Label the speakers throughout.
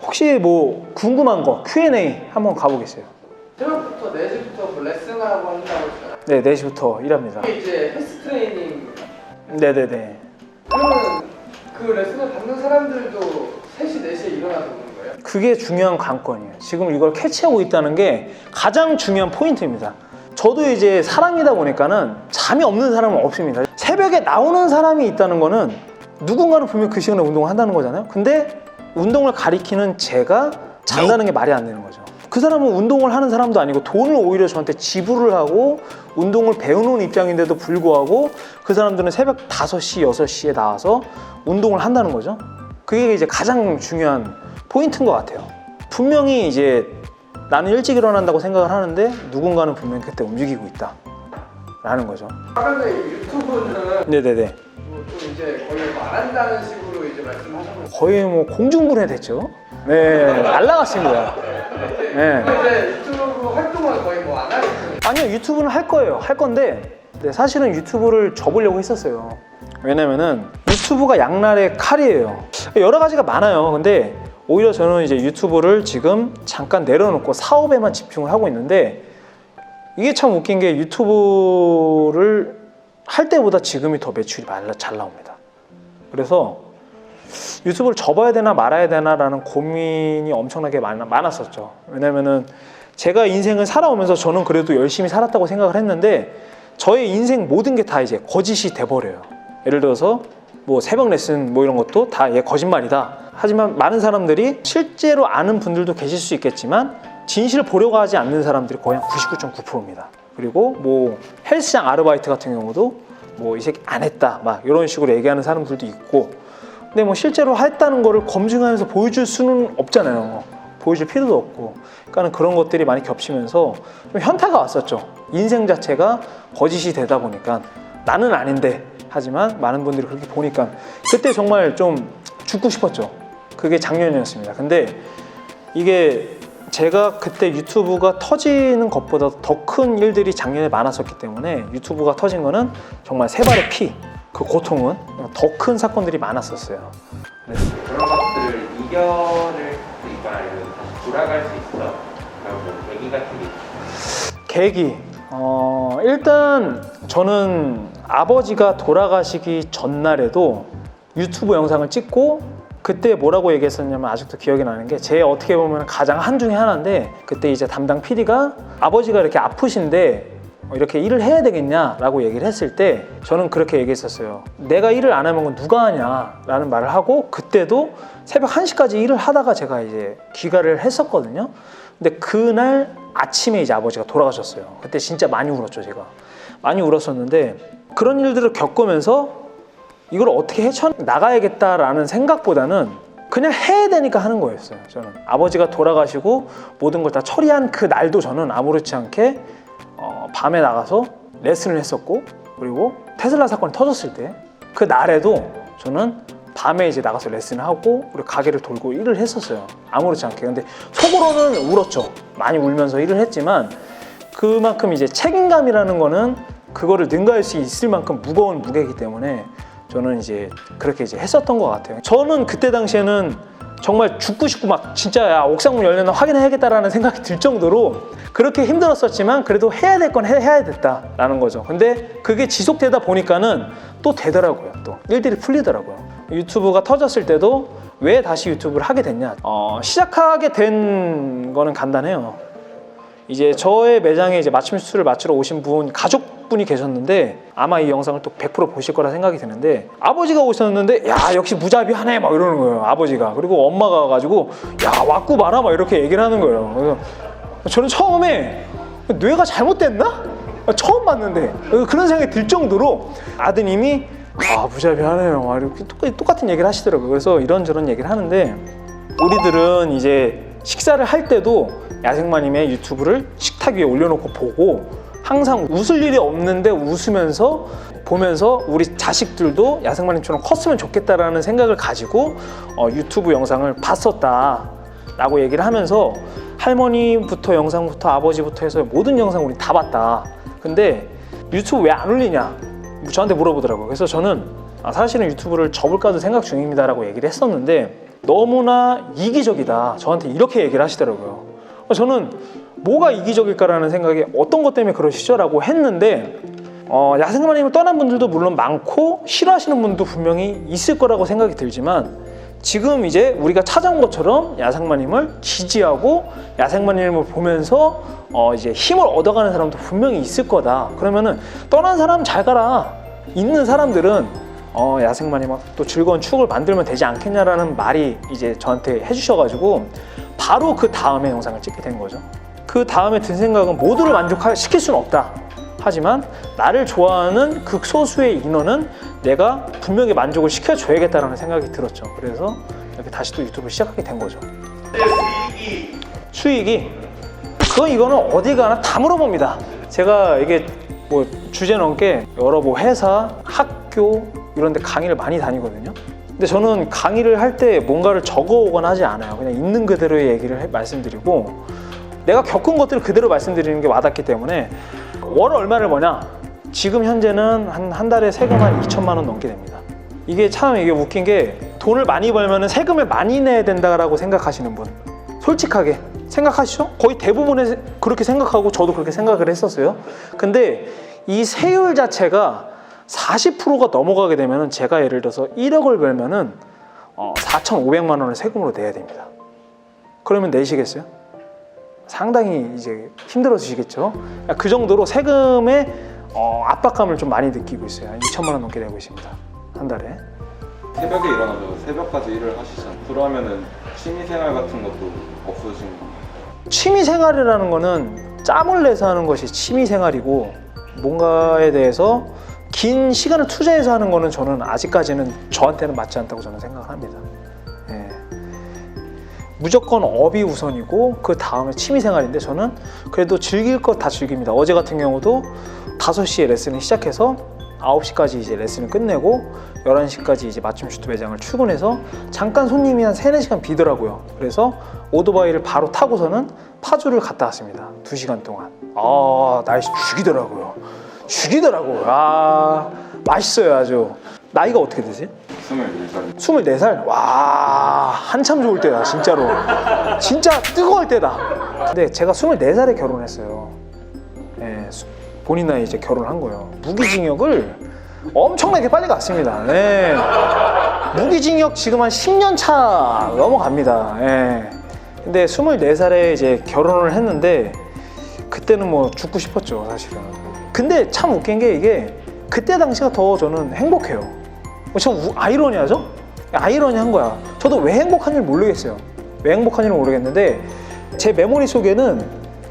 Speaker 1: 혹시 뭐 궁금한 거 Q&A 한번 가보겠어요.
Speaker 2: 새벽부터 4시부터 뭐 레슨하고 한다고 했잖아요.
Speaker 1: 네, 4시부터 일합니다.
Speaker 2: 이게 이제 헬스 트레이닝.
Speaker 1: 네네네.
Speaker 2: 그러면 그 레슨을 받는 사람들도 3시, 4시에 일어나서 오는 거예요?
Speaker 1: 그게 중요한 관건이에요. 지금 이걸 캐치하고 있다는 게 가장 중요한 포인트입니다. 저도 이제 사람이다 보니까는 잠이 없는 사람은 없습니다. 새벽에 나오는 사람이 있다는 거는 누군가는 분명 그 시간에 운동을 한다는 거잖아요. 근데 운동을 가리키는 제가 잔다는 게 말이 안 되는 거죠. 그 사람은 운동을 하는 사람도 아니고 돈을 오히려 저한테 지불을 하고 운동을 배우는 입장인데도 불구하고 그 사람들은 새벽 5시, 6시에 나와서 운동을 한다는 거죠. 그게 이제 가장 중요한 포인트인 것 같아요. 분명히 이제 나는 일찍 일어난다고 생각을 하는데 누군가는 분명히 그때 움직이고 있다 라는 거죠.
Speaker 2: 그런데 유튜브는
Speaker 1: 네네네.
Speaker 2: 뭐 좀 이제 거의 뭐 안 한다는 식으로 이제 말씀하셨는데
Speaker 1: 거의 뭐 공중분해 됐죠. 네, 날라갔습니다. 네.
Speaker 2: 이제 유튜브 활동은 거의 뭐 안 하시는
Speaker 1: 아니요, 유튜브는 할 거예요. 할 건데 사실은 유튜브를 접으려고 했었어요. 왜냐면은 유튜브가 양날의 칼이에요. 여러 가지가 많아요. 근데 오히려 저는 이제 유튜브를 지금 잠깐 내려놓고 사업에만 집중을 하고 있는데 이게 참 웃긴 게 유튜브를 할 때보다 지금이 더 매출이 잘 나옵니다. 그래서 유튜브를 접어야 되나 말아야 되나 라는 고민이 엄청나게 많았었죠. 왜냐면은 제가 인생을 살아오면서 저는 그래도 열심히 살았다고 생각을 했는데 저의 인생 모든 게 다 이제 거짓이 돼버려요. 예를 들어서 뭐 새벽 레슨 뭐 이런 것도 다 거짓말이다. 하지만 많은 사람들이 실제로 아는 분들도 계실 수 있겠지만 진실을 보려고 하지 않는 사람들이 거의 한 99.9%입니다. 그리고 뭐 헬스장 아르바이트 같은 경우도 뭐 이 새끼 안 했다 막 이런 식으로 얘기하는 사람들도 있고 근데 뭐 실제로 했다는 거를 검증하면서 보여줄 수는 없잖아요. 보여줄 필요도 없고 그러니까 그런 것들이 많이 겹치면서 좀 현타가 왔었죠. 인생 자체가 거짓이 되다 보니까 나는 아닌데 하지만 많은 분들이 그렇게 보니까 그때 정말 좀 죽고 싶었죠. 그게 작년이었습니다. 근데 이게 제가 그때 유튜브가 터지는 것보다 더 큰 일들이 작년에 많았었기 때문에 유튜브가 터진 거는 정말 세 발의 피, 그 고통은 더 큰 사건들이 많았었어요.
Speaker 3: 그런 것들을 이겨낼 수 있거나 아니면 다시 돌아갈 수 있어? 그런 뭐 계기 같은 게 있어요?
Speaker 1: 계기. 일단 저는 아버지가 돌아가시기 전날에도 유튜브 영상을 찍고 그때 뭐라고 얘기했었냐면 아직도 기억이 나는 게 제 어떻게 보면 가장 한중의 하나인데 그때 이제 담당 PD가 아버지가 이렇게 아프신데 이렇게 일을 해야 되겠냐라고 얘기를 했을 때 저는 그렇게 얘기했었어요. 내가 일을 안 하면 누가 하냐라는 말을 하고 그때도 새벽 1시까지 일을 하다가 제가 이제 귀가를 했었거든요. 근데 그날 아침에 이제 아버지가 돌아가셨어요. 그때 진짜 많이 울었죠, 제가. 많이 울었었는데 그런 일들을 겪으면서 이걸 어떻게 헤쳐나가야겠다라는 생각보다는 그냥 해야 되니까 하는 거였어요. 저는 아버지가 돌아가시고 모든 걸 다 처리한 그 날도 저는 아무렇지 않게 밤에 나가서 레슨을 했었고 그리고 테슬라 사건이 터졌을 때 그 날에도 저는 밤에 이제 나가서 레슨을 하고 그리고 가게를 돌고 일을 했었어요. 아무렇지 않게. 근데 속으로는 울었죠. 많이 울면서 일을 했지만 그만큼 이제 책임감이라는 거는 그거를 능가할 수 있을 만큼 무거운 무게이기 때문에 저는 이제 그렇게 이제 했었던 것 같아요. 저는 그때 당시에는 정말 죽고 싶고 막 진짜 야, 옥상문 열려나 확인해야겠다라는 생각이 들 정도로 그렇게 힘들었었지만 그래도 해야 될 건 해야 됐다라는 거죠. 근데 그게 지속되다 보니까는 또 되더라고요. 또 일들이 풀리더라고요. 유튜브가 터졌을 때도 왜 다시 유튜브를 하게 됐냐? 시작하게 된 거는 간단해요. 이제 저의 매장에 이제 맞춤 수술을 맞추러 오신 분 가족분이 계셨는데 아마 이 영상을 또 100% 보실 거라 생각이 드는데 아버지가 오셨는데 야 역시 무자비하네 막 이러는 거예요. 아버지가. 그리고 엄마가 가지고 야 왔고 마라 막 이렇게 얘기를 하는 거예요. 그래서 저는 처음에 뇌가 잘못됐나? 처음 봤는데 그런 생각이 들 정도로 아드님이 무자비하네요 막 이렇게 똑같은 얘기를 하시더라고요. 그래서 이런저런 얘기를 하는데 우리들은 이제 식사를 할 때도 야생마님의 유튜브를 식탁 위에 올려놓고 보고 항상 웃을 일이 없는데 웃으면서 보면서 우리 자식들도 야생마님처럼 컸으면 좋겠다라는 생각을 가지고 유튜브 영상을 봤었다 라고 얘기를 하면서 할머니부터 영상부터 아버지부터 해서 모든 영상 우리 다 봤다. 근데 유튜브 왜 안 올리냐 저한테 물어보더라고요. 그래서 저는 사실은 유튜브를 접을까도 생각 중입니다 라고 얘기를 했었는데 너무나 이기적이다. 저한테 이렇게 얘기를 하시더라고요. 저는 뭐가 이기적일까라는 생각이 어떤 것 때문에 그러시죠? 라고 했는데 야생마님을 떠난 분들도 물론 많고 싫어하시는 분도 분명히 있을 거라고 생각이 들지만 지금 이제 우리가 찾아온 것처럼 야생마님을 지지하고 야생마님을 보면서 이제 힘을 얻어가는 사람도 분명히 있을 거다. 그러면은 떠난 사람 잘 가라. 있는 사람들은 야생마님과 또 즐거운 추억을 만들면 되지 않겠냐라는 말이 이제 저한테 해주셔가지고 바로 그 다음에 영상을 찍게 된 거죠. 그 다음에 든 생각은 모두를 만족시킬 수는 없다. 하지만 나를 좋아하는 극소수의 인원은 내가 분명히 만족을 시켜줘야겠다는 생각이 들었죠. 그래서 이렇게 다시 또 유튜브를 시작하게 된 거죠. 수익이 그건 이거는 어디 가나 다 물어봅니다. 제가 이게 뭐 주제 넘게 여러 뭐 회사, 학교 이런 데 강의를 많이 다니거든요. 근데 저는 강의를 할 때 뭔가를 적어오거나 하지 않아요. 그냥 있는 그대로의 얘기를 말씀드리고 내가 겪은 것들을 그대로 말씀드리는 게 와닿기 때문에 월 얼마를 버냐? 지금 현재는 한 달에 세금 한 2천만 원 넘게 됩니다. 이게 참 이게 웃긴 게 돈을 많이 벌면 세금을 많이 내야 된다라고 생각하시는 분 솔직하게 생각하시죠? 거의 대부분의 그렇게 생각하고 저도 그렇게 생각을 했었어요. 근데 이 세율 자체가 40%가 넘어가게 되면 제가 예를 들어서 1억을 벌면은 4,500만 원을 세금으로 내야 됩니다. 그러면 내시겠어요? 상당히 이제 힘들어지시겠죠. 그 정도로 세금의 압박감을 좀 많이 느끼고 있어요. 2천만 원 넘게 내고 있습니다. 한 달에.
Speaker 4: 새벽에 일어나서 새벽까지 일을 하시잖아요. 그러면은 취미생활 같은 것도 없으신 건가요?
Speaker 1: 취미생활이라는 거는 짬을 내서 하는 것이 취미생활이고 뭔가에 대해서 긴 시간을 투자해서 하는 거는 저는 아직까지는 저한테는 맞지 않다고 저는 생각을 합니다. 예. 무조건 업이 우선이고 그 다음에 취미생활인데 저는 그래도 즐길 것 다 즐깁니다. 어제 같은 경우도 5시에 레슨을 시작해서 9시까지 이제 레슨을 끝내고 11시까지 이제 맞춤 슈트 매장을 출근해서 잠깐 손님이 한 3-4시간 비더라고요. 그래서 오토바이를 바로 타고서는 파주를 갔다 왔습니다. 2시간 동안. 날씨 죽이더라고요. 맛있어요 아주. 나이가 어떻게 되세요?
Speaker 4: 24살.
Speaker 1: 24살? 와, 한참 좋을 때다 진짜로. 진짜 뜨거울 때다. 근데 제가 24살에 결혼했어요. 네, 본인 나이에 이제 결혼한 거예요. 무기징역을 엄청나게 빨리 갔습니다. 네. 무기징역 지금 한 10년 차 넘어갑니다. 네. 근데 24살에 이제 결혼을 했는데 그때는 뭐 죽고 싶었죠 사실은. 근데 참 웃긴 게 이게 그때 당시가 더 저는 행복해요. 참 아이러니하죠? 아이러니한 거야. 저도 왜 행복한지 모르겠어요. 왜 행복한지는 모르겠는데 제 메모리 속에는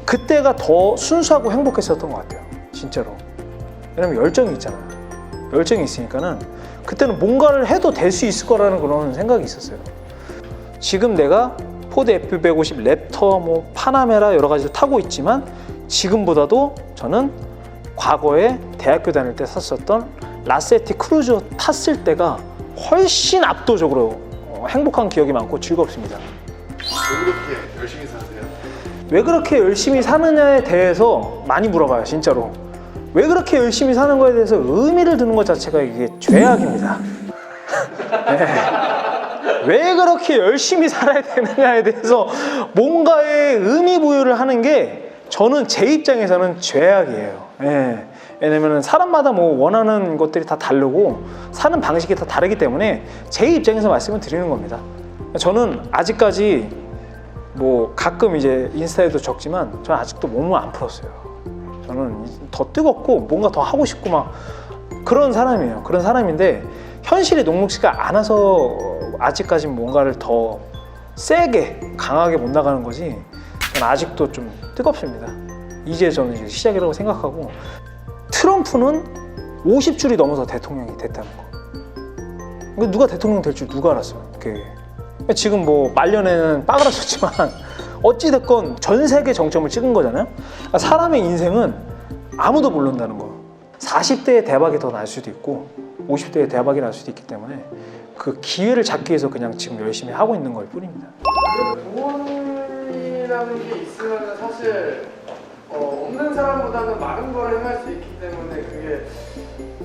Speaker 1: 그때가 더 순수하고 행복했었던 것 같아요. 진짜로. 왜냐면 열정이 있잖아요. 열정이 있으니까는 그때는 뭔가를 해도 될 수 있을 거라는 그런 생각이 있었어요. 지금 내가 포드 F150 랩터, 뭐 파나메라 여러 가지를 타고 있지만 지금보다도 저는 과거에 대학교 다닐 때 샀었던 라세티 크루저 탔을 때가 훨씬 압도적으로 행복한 기억이 많고 즐겁습니다.
Speaker 2: 왜 그렇게 열심히 사세요?
Speaker 1: 왜 그렇게 열심히 사느냐에 대해서 많이 물어봐요, 진짜로. 왜 그렇게 열심히 사는 거에 대해서 의미를 두는 것 자체가 이게 죄악입니다. 네. 왜 그렇게 열심히 살아야 되느냐에 대해서 뭔가의 의미 부여를 하는 게 저는 제 입장에서는 죄악이에요. 네. 왜냐면 사람마다 뭐 원하는 것들이 다 다르고 사는 방식이 다 다르기 때문에 제 입장에서 말씀을 드리는 겁니다. 저는 아직까지 뭐 가끔 이제 인스타에도 적지만 저는 아직도 몸을 안 풀었어요. 저는 더 뜨겁고 뭔가 더 하고 싶고 막 그런 사람이에요. 그런 사람인데 현실이 녹록지가 않아서 아직까지 뭔가를 더 세게 강하게 못 나가는 거지. 저는 아직도 좀 뜨겁습니다. 이제 저는 이제 시작이라고 생각하고 트럼프는 50줄이 넘어서 대통령이 됐다는 거. 누가 대통령 될 줄 누가 알았어요? 지금 뭐 말년에는 빠그라졌지만 어찌됐건 전 세계 정점을 찍은 거잖아요. 그러니까 사람의 인생은 아무도 모른다는 거. 40대의 대박이 더 날 수도 있고 50대의 대박이 날 수도 있기 때문에 그 기회를 잡기 위해서 그냥 지금 열심히 하고 있는 걸 뿐입니다.
Speaker 2: 그래도 돈이라는 게 있으면 사실 없는 사람보다는 많은 걸 행할 수 있기 때문에 그게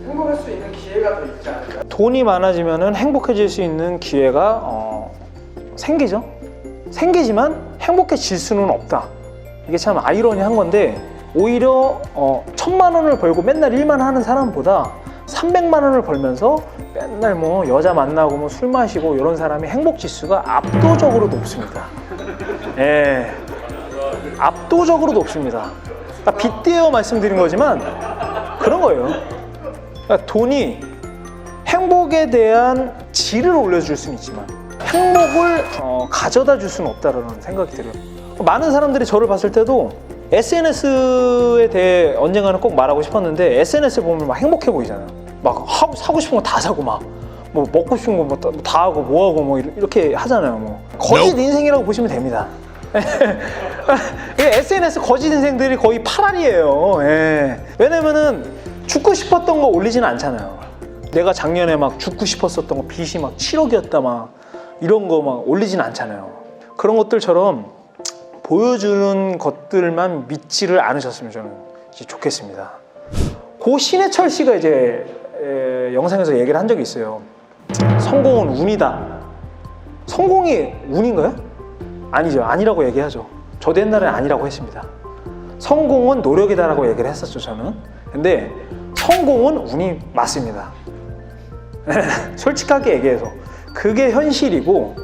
Speaker 2: 행복할 수 있는 기회가 더 있지 않을까요?
Speaker 1: 돈이 많아지면 행복해질 수 있는 기회가 생기죠. 생기지만 행복해질 수는 없다. 이게 참 아이러니한 건데 오히려 1,000만 원을 벌고 맨날 일만 하는 사람보다 300만 원을 벌면서 맨날 뭐 여자 만나고 뭐 술 마시고 이런 사람이 행복 지수가 압도적으로 높습니다. 예, 압도적으로 높습니다. 그러니까 빗대어 말씀드린 거지만 그런 거예요. 그러니까 돈이 행복에 대한 질을 올려줄 수는 있지만 행복을 가져다 줄 수는 없다라는 생각이 들어요. 많은 사람들이 저를 봤을 때도 SNS에 대해 언젠가는 꼭 말하고 싶었는데 SNS 보면 막 행복해 보이잖아요. 막 사고 싶은 거 다 사고 막 뭐 먹고 싶은 거 다 하고 뭐 하고 뭐 이렇게 하잖아요. 뭐 거짓 인생이라고 보시면 됩니다. SNS 거짓 인생들이 거의 8알이에요. 예. 왜냐면은 죽고 싶었던 거 올리지는 않잖아요. 내가 작년에 막 죽고 싶었었던 거 빚이 막 7억이었다 막 이런 거 막 올리지는 않잖아요. 그런 것들처럼 보여주는 것들만 믿지를 않으셨으면 저는 이제 좋겠습니다. 고 신해철 씨가 이제 영상에서 얘기를 한 적이 있어요. 성공은 운이다. 성공이 운인가요? 아니죠. 아니라고 얘기하죠. 저도 옛날에 아니라고 했습니다. 성공은 노력이다라고 얘기를 했었죠, 저는. 근데 성공은 운이 맞습니다. 솔직하게 얘기해서 그게 현실이고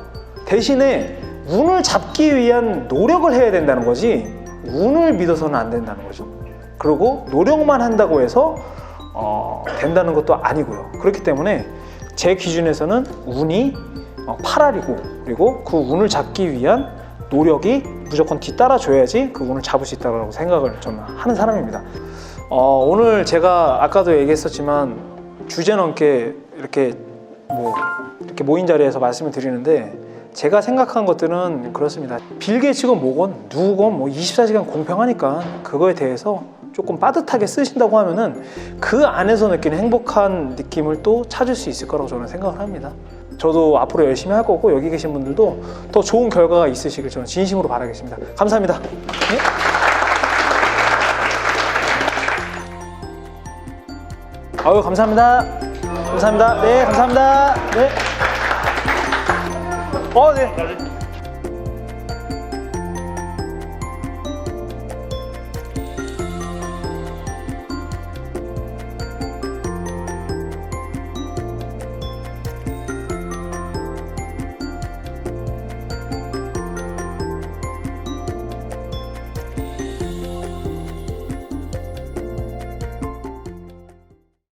Speaker 1: 대신에 운을 잡기 위한 노력을 해야 된다는 거지 운을 믿어서는 안 된다는 거죠. 그리고 노력만 한다고 해서 된다는 것도 아니고요. 그렇기 때문에 제 기준에서는 운이 8알이고 그리고 그 운을 잡기 위한 노력이 무조건 뒤따라줘야지 그 운을 잡을 수 있다고 생각을 저는 하는 사람입니다. 오늘 제가 아까도 얘기했었지만 주제 넘게 이렇게 모인 자리에서 말씀을 드리는데 제가 생각한 것들은 그렇습니다. 빌 게이츠건 뭐건 누구건 뭐 24시간 공평하니까 그거에 대해서 조금 빠듯하게 쓰신다고 하면은 그 안에서 느끼는 행복한 느낌을 또 찾을 수 있을 거라고 저는 생각을 합니다. 저도 앞으로 열심히 할 거고 여기 계신 분들도 더 좋은 결과가 있으시길 저는 진심으로 바라겠습니다. 감사합니다. 네? 아유 감사합니다. 감사합니다. 네 감사합니다. 네. 네.